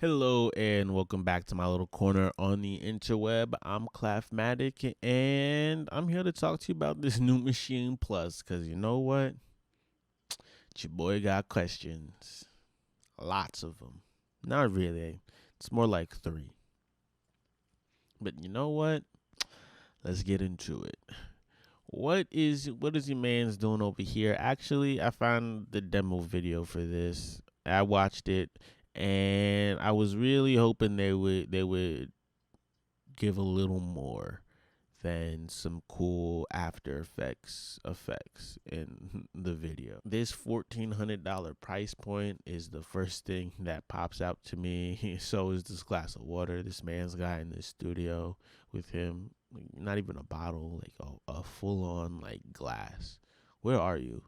Hello and welcome back to my little corner on the interweb. I'm Claffmatic and I'm here to talk to you about this new Maschine Plus because you know what? Your boy got questions. Lots of them. Not really. It's more like three. But you know what? Let's get into it. What is your man's doing over here? Actually, I found the demo video for this. I watched it and I was really hoping they would give a little more than some cool after effects in the video. This $1,400 price point is the first thing that pops out to me. So is this glass of water. This man's got in the studio with him. Not even a bottle, like a full on like glass. Where are you?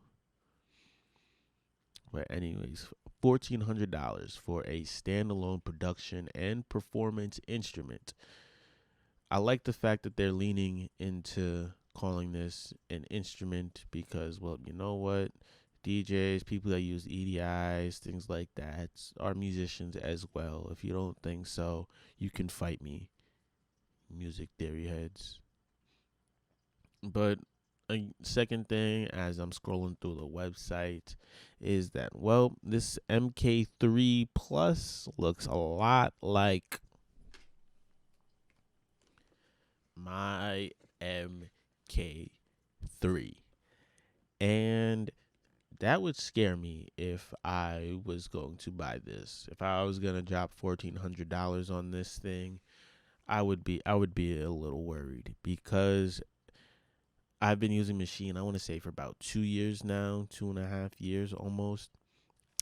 But anyways, $1,400 for a standalone production and performance instrument. I like the fact that they're leaning into calling this an instrument because, well, you know what? DJs, people that use EDIs, things like that, are musicians as well. If you don't think so, you can fight me, music theory heads. But a second thing, as I'm scrolling through the website, is that, well, this MK3 Plus looks a lot like my MK3. And that would scare me if I was going to buy this. If I was going to drop $1,400 on this thing, I would be a little worried because I've been using Maschine, I want to say, for about 2 years now, 2.5 years almost.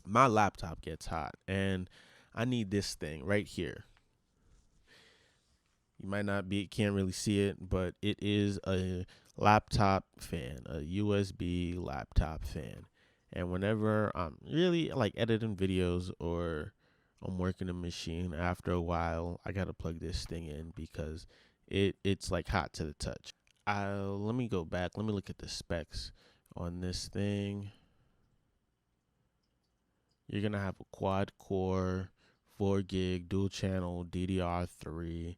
My laptop gets hot and I need this thing right here. You might not be can't really see it, but it is a laptop fan, a USB laptop fan. And whenever I'm really like editing videos or I'm working a machine, after a while I gotta plug this thing in because it's like hot to the touch. Let me go back. Let me look at the specs on this thing. You're gonna have a quad core, 4 gig dual channel DDR3.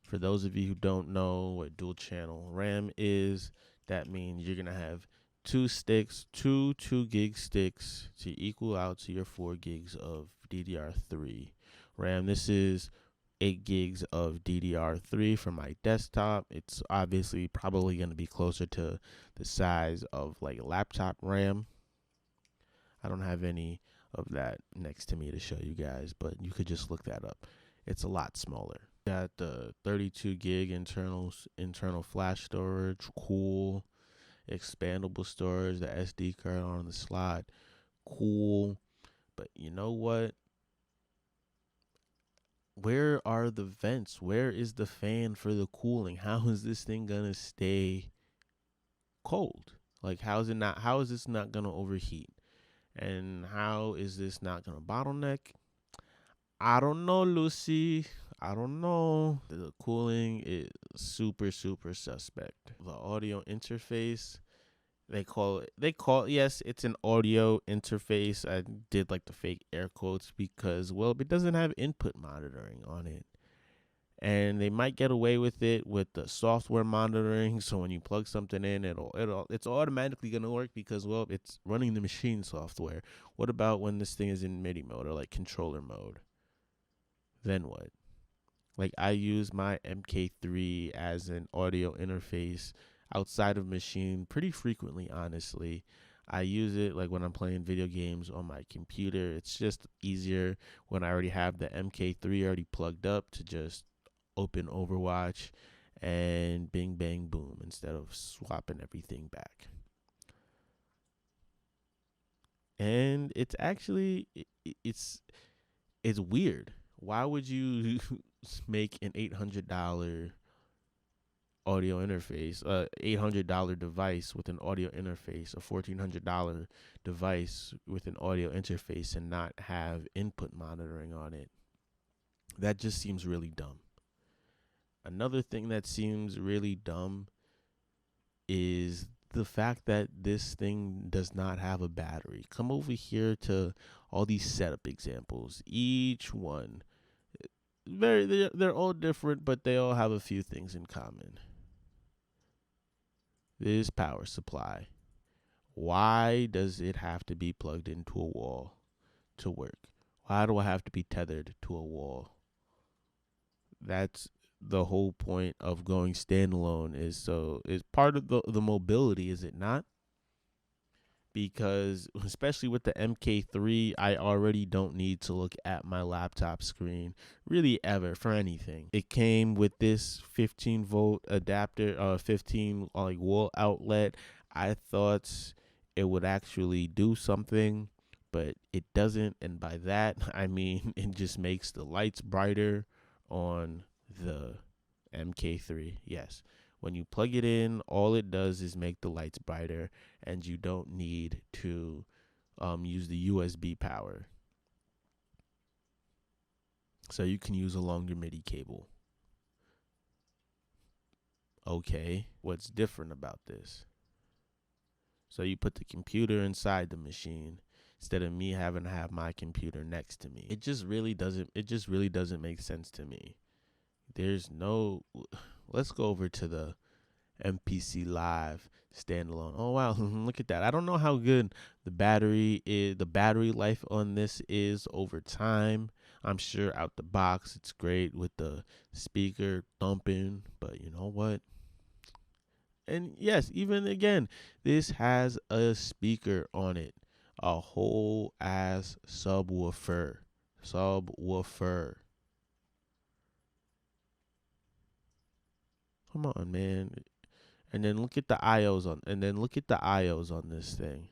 For those of you who don't know what dual channel RAM is, that means you're gonna have two sticks, two 2 gig sticks to equal out to your 4 gigs of DDR3 RAM. This is 8 gigs of DDR3 for my desktop. It's obviously probably gonna be closer to the size of like laptop RAM. I don't have any of that next to me to show you guys, but you could just look that up. It's a lot smaller. Got the 32 gig internal flash storage, cool. Expandable storage, the SD card on the slot, cool. But you know what? Where are the vents? Where is the fan for the cooling? How is this thing gonna stay cold? Like how is this not gonna overheat? And how is this not gonna bottleneck? I don't know, Lucy. I don't know. The cooling is super, super suspect. The audio interface, yes, it's an audio interface. I did like the fake air quotes because, well, it doesn't have input monitoring on it. And they might get away with it with the software monitoring. So when you plug something in, it's automatically gonna work because, well, it's running the Maschine software. What about when this thing is in MIDI mode or like controller mode? Then what? Like I use my MK3 as an audio interface outside of Maschine pretty frequently, honestly. I use it like when I'm playing video games on my computer. It's just easier when I already have the MK3 already plugged up to just open Overwatch and bing bang boom instead of swapping everything back. And it's actually it's weird. Why would you make an $800 audio interface, $800 device with an audio interface, a $1,400 device with an audio interface, and not have input monitoring on it? That just seems really dumb. Another thing that seems really dumb is the fact that this thing does not have a battery. Come over here to all these setup examples. Each one they're all different, but they all have a few things in common. This power supply. Why does it have to be plugged into a wall to work? Why do I have to be tethered to a wall? That's the whole point of going standalone, is part of the mobility, is it not? Because especially with the MK3, I already don't need to look at my laptop screen really ever for anything. It came with this 15-volt adapter, 15 like wall outlet. I thought it would actually do something, but it doesn't. And by that, I mean it just makes the lights brighter on the MK3. Yes. When you plug it in, all it does is make the lights brighter, and you don't need to use the USB power. So you can use a longer MIDI cable. Okay, what's different about this? So you put the computer inside the machine instead of me having to have my computer next to me. It just really doesn't make sense to me. There's no Let's go over to the MPC Live standalone. Oh wow, look at that. I don't know how good the battery life on this is over time. I'm sure out the box it's great with the speaker thumping, but you know what? And yes, even again, this has a speaker on it. A whole ass subwoofer. Subwoofer. Come on, man. And then look at the IOs on this thing.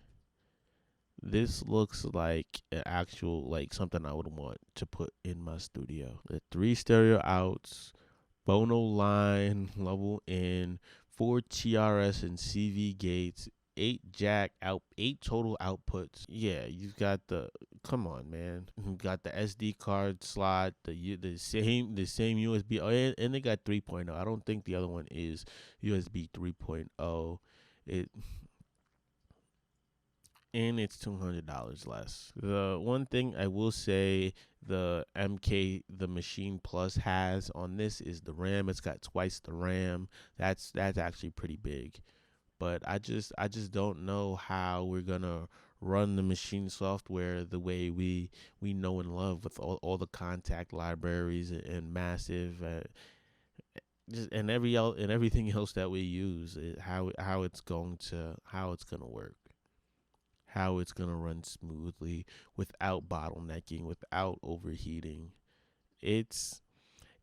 This looks like an actual, like something I would want to put in my studio. The 3 stereo outs, Bono line, level in, 4 TRS and CV gates, 8 total outputs. Yeah, you've got come on, man. You got the SD card slot, the same USB. Oh, and they got 3.0. I don't think the other one is USB 3.0. It and it's $200 less. The one thing I will say the Maschine Plus has on this is the RAM. It's got twice the RAM. That's actually pretty big. But I just don't know how we're gonna run the machine software the way we know and love, with all the contact libraries and massive and everything else that we use. How it's gonna work, how it's going to run smoothly without bottlenecking, without overheating. It's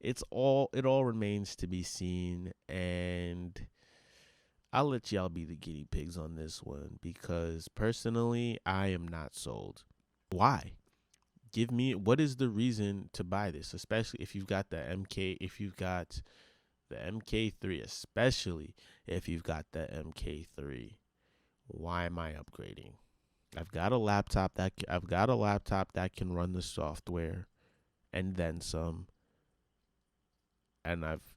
it all remains to be seen, and I'll let y'all be the guinea pigs on this one, because personally I am not sold. Why? Give me, what is the reason to buy this, especially if you've got the MK3, especially if you've got the MK3. Why am I upgrading? I've got a laptop that can run the software and then some, and I've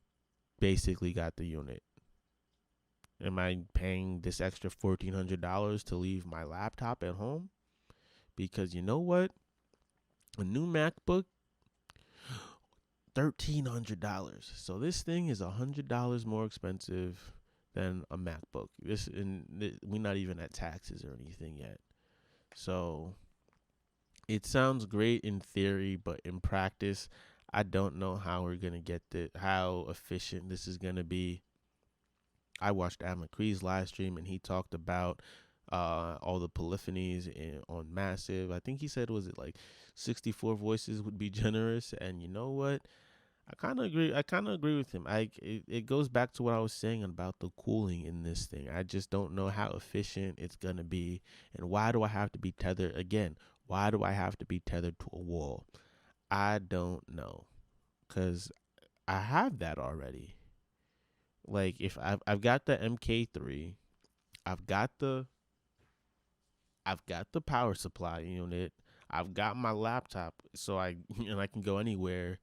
basically got the unit. Am I paying this extra $1,400 to leave my laptop at home? Because you know what? A new MacBook, $1,300. So this thing is $100 more expensive than a MacBook. We're not even at taxes or anything yet. So it sounds great in theory, but in practice, I don't know how we're gonna how efficient this is gonna be. I watched Adam McCree's live stream, and he talked about all the polyphonies on Massive. I think he said, was it like 64 voices would be generous, and you know what? I kind of agree. With him. It goes back to what I was saying about the cooling in this thing. I just don't know how efficient it's gonna be, and why do I have to be tethered again? Why do I have to be tethered to a wall? I don't know, cause I have that already. Like if I've got the MK3, I've got the power supply unit, I've got my laptop, so I can go anywhere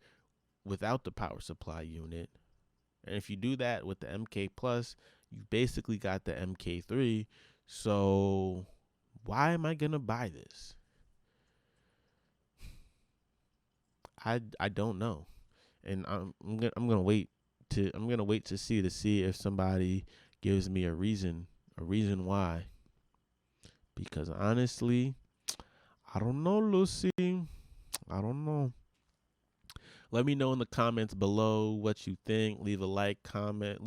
without the power supply unit. And if you do that with the MK Plus, you basically got the MK3. So why am I gonna buy this? I don't know. and I'm gonna wait to see if somebody gives me a reason why. Because honestly, I don't know, Lucy. I don't know. Let me know in the comments below what you think. Leave a like, comment,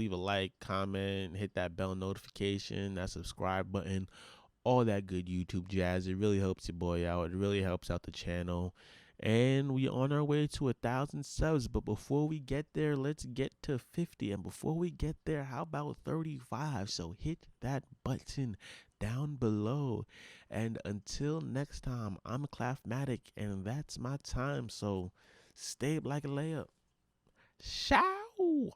hit that bell notification, that subscribe button, all that good YouTube jazz. It really helps your boy out. It really helps out the channel. And we on our way to 1,000 subs. But before we get there, let's get to 50. And before we get there, how about 35? So hit that button down below. And until next time, I'm Claffmatic, and that's my time. So stay like a layup. Ciao.